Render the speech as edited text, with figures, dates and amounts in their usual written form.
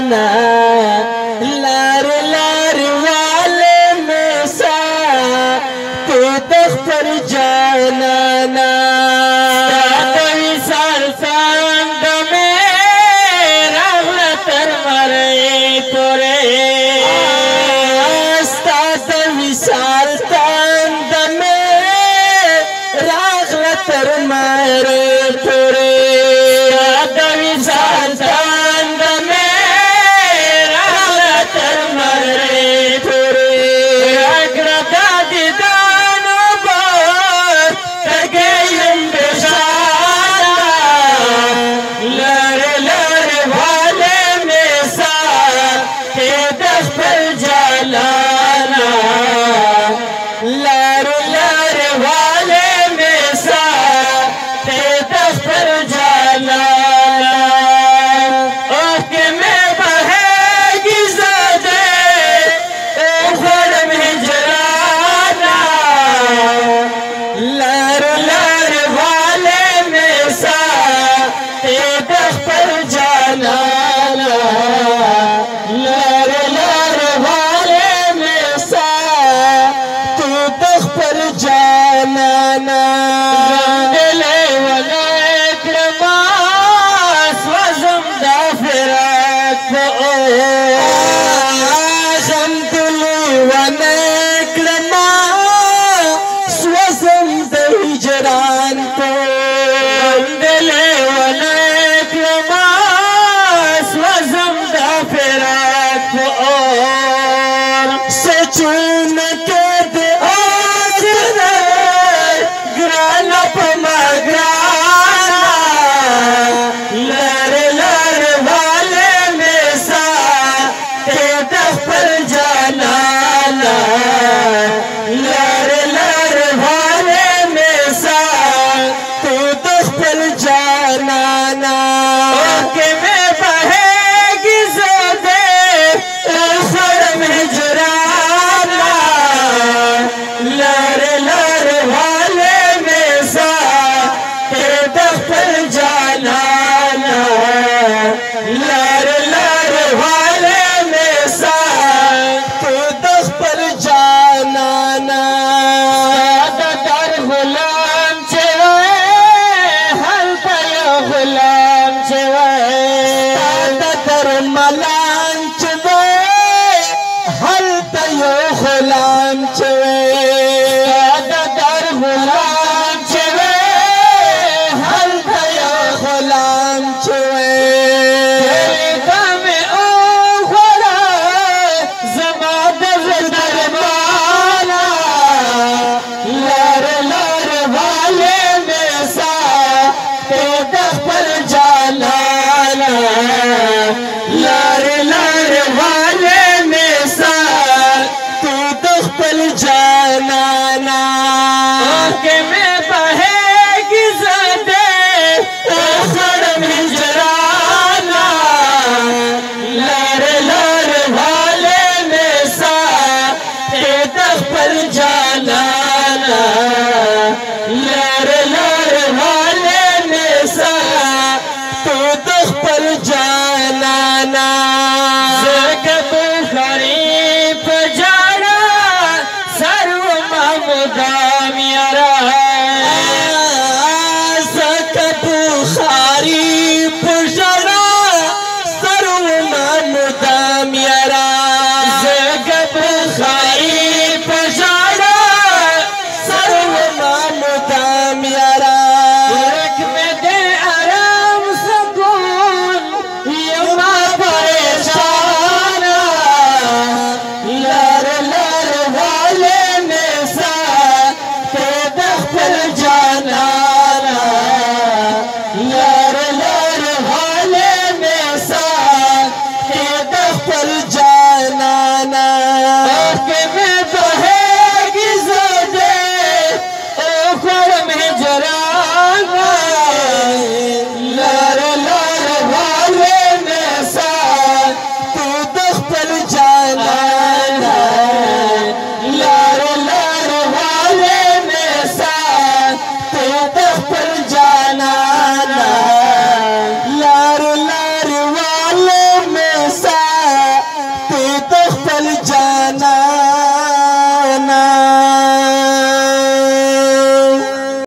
جانانا لار لار والے میں سا تو دختر جانانا ستوی سلطان دمے رغلتر مرے پورے ستوی سلطان دمے رغلتر مرے پورے ستوی سلطان دمے رغلتر مرے پورے اگردا دیدانو بار تگیم بشارا لر لر والے میں سا تے دختر جلانا لر لر والے میں سا تے دختر جلانا اوکے میں بہے گی زدے اوخر میں جلانا لر لر والے میں سا تے دختر جلانا لر لر والے میں سا تو دختر جانانا دلے ولک لماس وزم دا فراق غم دلے ولک لماس وزم دا ہجران غم دلے ولک لماس وزم دا فراق سچون کے دے آخر گرانا پما گرانا لر لر والے میں سا تے دختر جانانا لر لر والے میں سا تو دختر جانانا کہ میں بہے گی زدے اوخر میں جرانا لر لر والے میں سا تے دختر جانانا لر لر والے میں سا تو دختر جانانا در غلام چوئے ہر پیا غلام چوئے در ملان چوئے ہر پیا غلام چوئے در غلام چوئے ہر پیا غلام چوئے غم او غلا زمان دربانا لر لر والے میں سا تے دختر جانانا لر لر والے میں سا تو دختر جانانا کہ میں بہے گی زدے اوخر میں جرانا لر لر والے میں سا تے دختر جانانا لر لر والے میں سا تو دختر جانانا زرگب خریف جانا سرو مامدام یارا زرگب خریف جانا سرو مامدام یارا زرگب خریف جانا سرو مامدام یارا رک میں دے آرام سکون یما پریشانا لر لر والے میں سا تے دختر جانانا لر لر والے میں سا تے دختر جانانا کہ میں بہے گی زدے اوخر میں جرانا لر لر والے میں سا تو دختر جانانا لر لر والے میں سا تو دختر جانانا